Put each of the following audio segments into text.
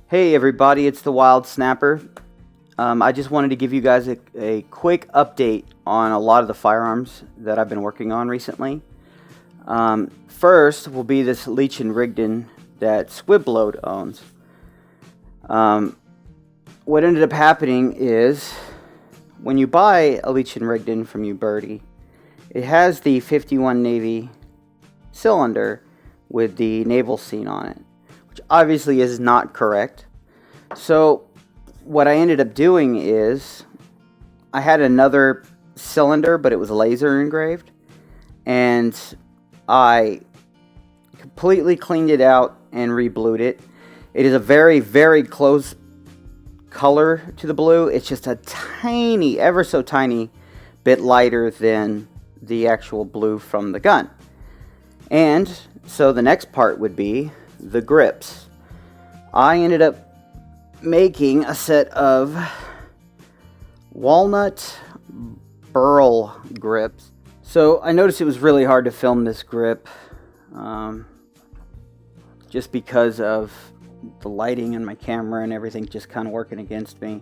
Hey everybody, it's the Wild Snapper. I just wanted to give you guys a quick update on a lot of the firearms that I've been working on recently. First will be this Leach and Rigdon that Squibload owns. What ended up happening is when you buy a Leach and Rigdon from Uberti, it has the 51 Navy cylinder with the naval scene on it, which obviously is not correct. So what I ended up doing is I had another cylinder, but it was laser engraved, and I completely cleaned it out and re-blued it. It is a very, very close color to the blue. It's just a tiny, ever so tiny bit lighter than the actual blue from the gun. And so the next part would be the grips. I ended up making a set of walnut burl grips. So I noticed it was really hard to film this grip just because of the lighting and my camera and everything just kind of working against me.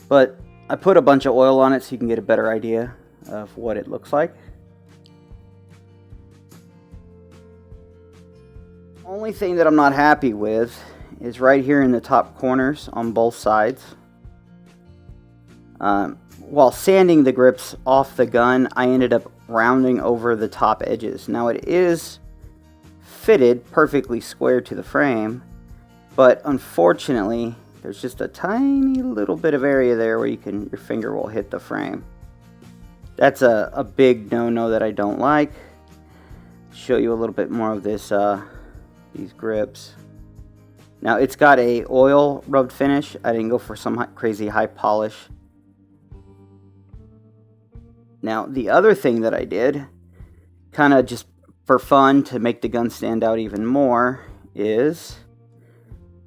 But I put a bunch of oil on it so you can get a better idea of what it looks like. Only thing that I'm not happy with is right here in the top corners on both sides. While sanding the grips off the gun, I ended up rounding over the top edges. Now it is fitted perfectly square to the frame, but unfortunately there's just a tiny little bit of area there where your finger will hit the frame. That's a big no-no that I don't like. Show you a little bit more of this these grips. Now it's got a oil rubbed finish. I didn't go for some crazy high polish. Now the other thing that I did, kind of just for fun to make the gun stand out even more, is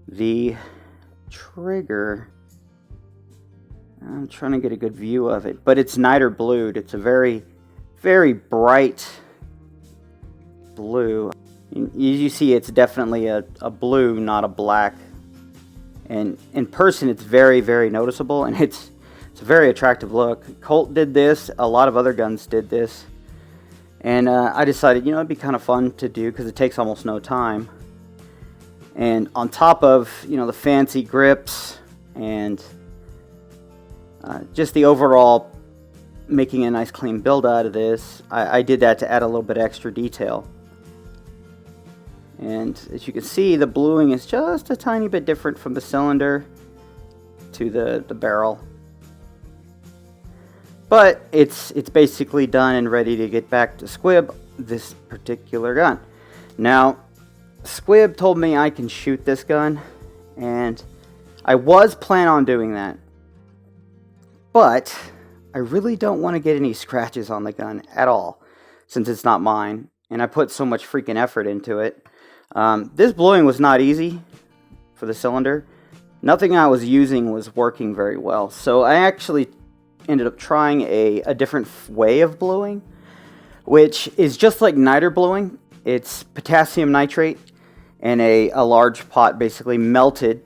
the trigger. I'm trying to get a good view of it, but it's niter blued. It's a very, very bright blue. You see, it's definitely a blue, not a black. And in person, it's very, very noticeable, and it's a very attractive look. Colt did this. A lot of other guns did this. And I decided, it'd be kind of fun to do because it takes almost no time. And on top of, the fancy grips and just the overall making a nice clean build out of this, I did that to add a little bit extra detail. And as you can see, the bluing is just a tiny bit different from the cylinder to the barrel. But it's basically done and ready to get back to Squib this particular gun. Now, Squib told me I can shoot this gun, and I was planning on doing that. But I really don't want to get any scratches on the gun at all, since it's not mine, and I put so much freaking effort into it. This bluing was not easy for the cylinder. Nothing I was using was working very well. So I actually ended up trying a different way of bluing, which is just like niter bluing. It's potassium nitrate and a large pot basically melted.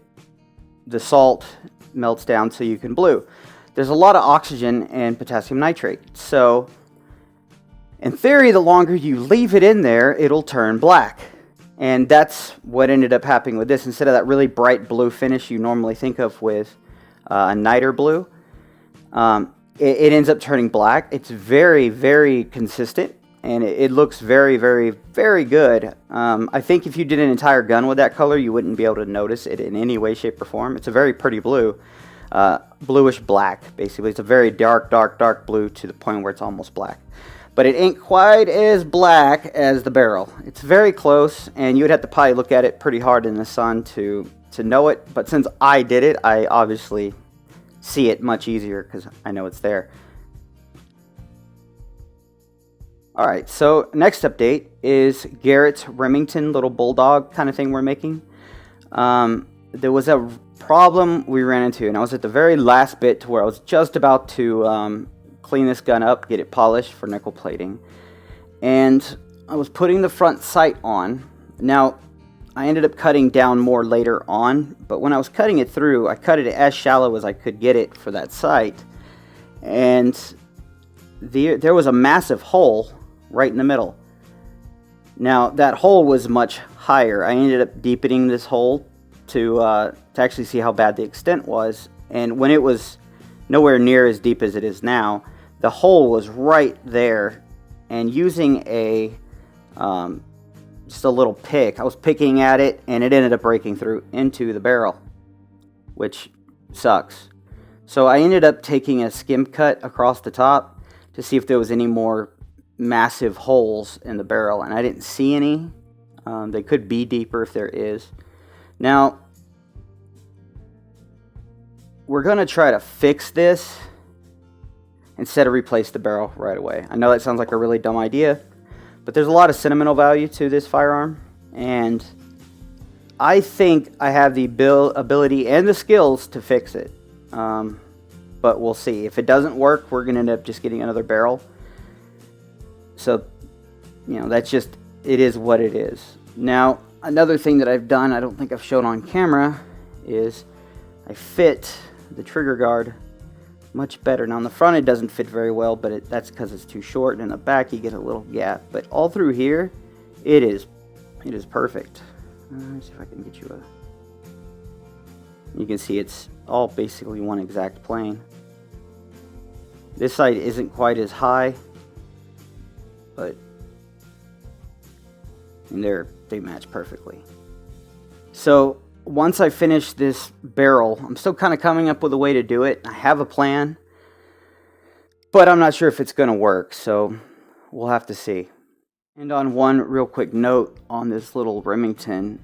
The salt melts down so you can blue. There's a lot of oxygen and potassium nitrate. So in theory, the longer you leave it in there, it'll turn black. And that's what ended up happening with this. Instead of that really bright blue finish you normally think of with a niter blue, it ends up turning black. It's very, very consistent, and it looks very, very, very good. I think if you did an entire gun with that color, you wouldn't be able to notice it in any way, shape, or form. It's a very pretty blue, bluish black, basically. It's a very dark, dark, dark blue to the point where it's almost black. But it ain't quite as black as the barrel. It's very close, and you would have to probably look at it pretty hard in the sun to know it. But since I did it, I obviously see it much easier because I know it's there. Alright, so next update is Garrett's Remington little bulldog kind of thing we're making. There was a problem we ran into, and I was at the very last bit to where I was just about to clean this gun up, get it polished for nickel plating. And I was putting the front sight on. Now, I ended up cutting down more later on, but when I was cutting it through, I cut it as shallow as I could get it for that site, and there was a massive hole right in the middle. Now that hole was much higher. I ended up deepening this hole to actually see how bad the extent was, and when it was nowhere near as deep as it is now, the hole was right there, and using a just a little pick, I was picking at it, and it ended up breaking through into the barrel, which sucks. So I ended up taking a skim cut across the top to see if there was any more massive holes in the barrel, and I didn't see any. They could be deeper if there is. Now, we're going to try to fix this instead of replace the barrel right away. I know that sounds like a really dumb idea, but there's a lot of sentimental value to this firearm, and I think I have the ability and the skills to fix it. But we'll see. If it doesn't work, we're going to end up just getting another barrel. So, that's just, it is what it is. Now, another thing that I've done, I don't think I've shown on camera, is I fit the trigger guard much better. Now, on the front, it doesn't fit very well, but that's because it's too short, and in the back, you get a little gap. But all through here, it is perfect. Let's see if I can get you you can see it's all basically one exact plane. This side isn't quite as high, but they match perfectly. So once I finish this barrel, I'm still kind of coming up with a way to do it. I have a plan, but I'm not sure if it's going to work, so we'll have to see. And on one real quick note on this little Remington,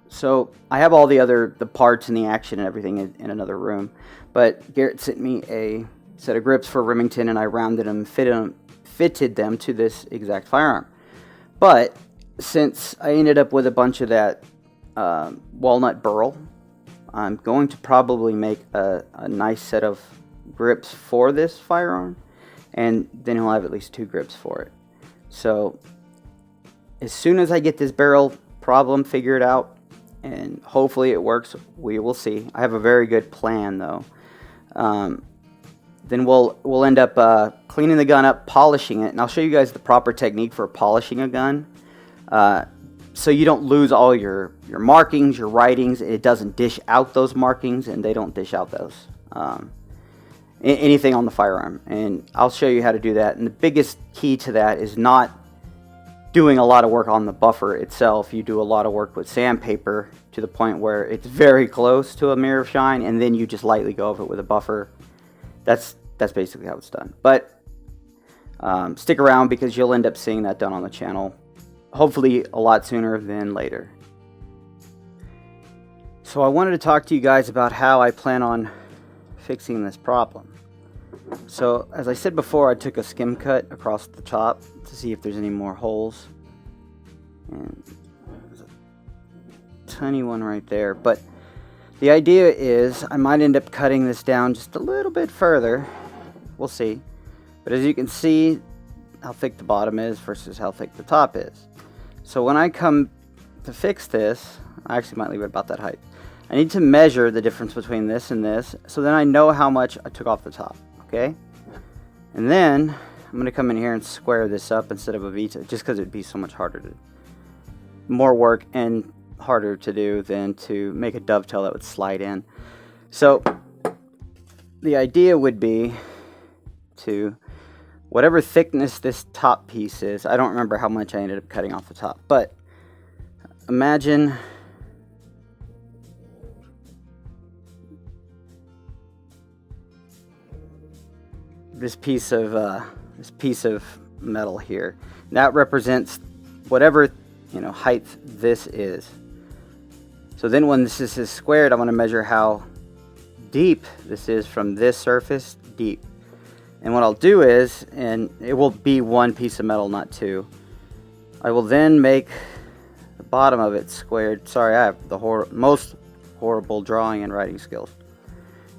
so I have all the parts and the action and everything in another room, but Garrett sent me a set of grips for Remington, and I rounded them, fitted them to this exact firearm. But since I ended up with a bunch of that walnut burl, I'm going to probably make a nice set of grips for this firearm, and then he'll have at least 2 grips for it. So as soon as I get this barrel problem figured out, and hopefully it works, we will see. I have a very good plan though. Then we'll end up cleaning the gun up, polishing it, and I'll show you guys the proper technique for polishing a gun, so you don't lose all your markings, your writings. It doesn't dish out those markings, and they don't dish out those anything on the firearm. And I'll show you how to do that. And the biggest key to that is not doing a lot of work on the buffer itself. You do a lot of work with sandpaper to the point where it's very close to a mirror of shine, and then you just lightly go over it with a buffer. That's basically how it's done. But stick around, because you'll end up seeing that done on the channel, hopefully a lot sooner than later. So I wanted to talk to you guys about how I plan on fixing this problem. So as I said before, I took a skim cut across the top to see if there's any more holes, and there's a tiny one right there. But the idea is I might end up cutting this down just a little bit further. We'll see. But as you can see how thick the bottom is versus how thick the top is. So when I come to fix this, I actually might leave it about that height. I need to measure the difference between this and this, so then I know how much I took off the top, okay? And then I'm going to come in here and square this up instead of a V-tip, just because it'd be so much harder more work and harder to do than to make a dovetail that would slide in. So the idea would be to, whatever thickness this top piece is, I don't remember how much I ended up cutting off the top, but imagine this piece of metal here. That represents whatever height this is. So then when this is squared, I want to measure how deep this is from this surface deep. And what I'll do is, and it will be one piece of metal, not two, I will then make the bottom of it squared. Sorry, I have the most horrible drawing and writing skills.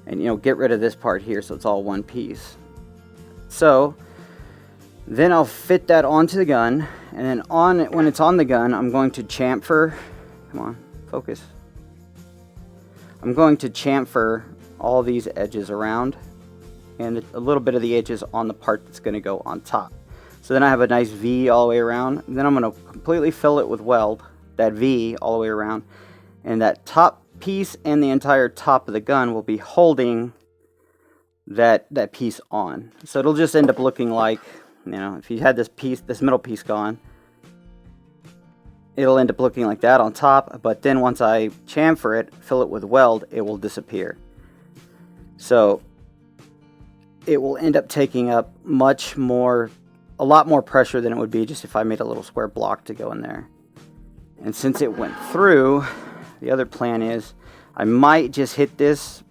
And get rid of this part here so it's all one piece. So then I'll fit that onto the gun, and then when it's on the gun, I'm going to chamfer Come on, focus. I'm going to chamfer all these edges around and a little bit of the edges on the part that's going to go on top. So then I have a nice V all the way around. And then I'm going to completely fill it with weld, that V all the way around. And that top piece and the entire top of the gun will be holding that piece on. So it'll just end up looking like, you know, if you had this middle piece gone, it'll end up looking like that on top. But then once I chamfer it, fill it with weld, it will disappear. So it will end up taking up a lot more pressure than it would be just if I made a little square block to go in there. And since it went through, the other plan is I might just hit this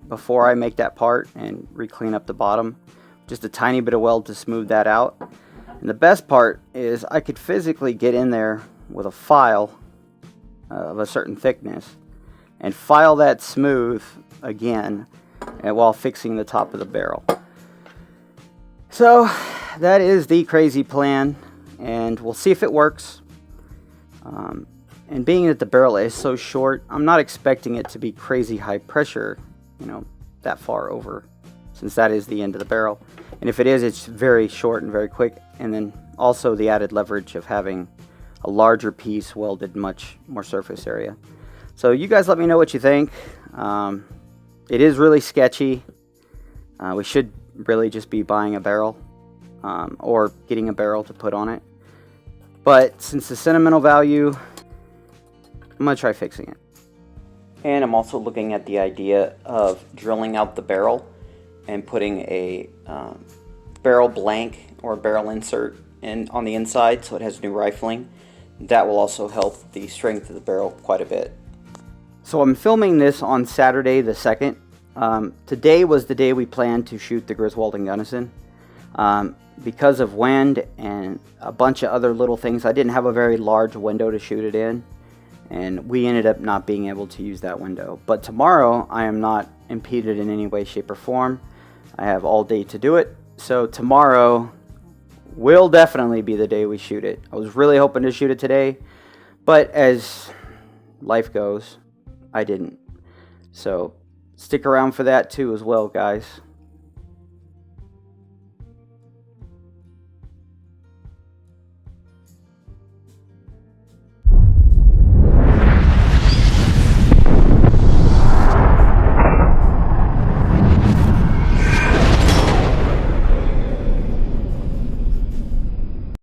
before I make that part and re-clean up the bottom. Just a tiny bit of weld to smooth that out. And the best part is I could physically get in there with a file of a certain thickness and file that smooth again while fixing the top of the barrel. So that is the crazy plan, and we'll see if it works. And being that the barrel is so short, I'm not expecting it to be crazy high pressure, you know, that far over, since that is the end of the barrel. And if it is, it's very short and very quick. And then also the added leverage of having a larger piece welded much more surface area. So you guys let me know what you think. It is really sketchy. We should really just be buying a barrel or getting a barrel to put on it. But since the sentimental value, I'm going to try fixing it. And I'm also looking at the idea of drilling out the barrel and putting a barrel blank or barrel insert on the inside so it has new rifling. That will also help the strength of the barrel quite a bit. So I'm filming this on Saturday the 2nd. Today was the day we planned to shoot the Griswold in Gunnison. Because of wind and a bunch of other little things, I didn't have a very large window to shoot it in. And we ended up not being able to use that window. But tomorrow, I am not impeded in any way, shape, or form. I have all day to do it. So tomorrow will definitely be the day we shoot it. I was really hoping to shoot it today, but as life goes, I didn't. So stick around for that too as well, guys.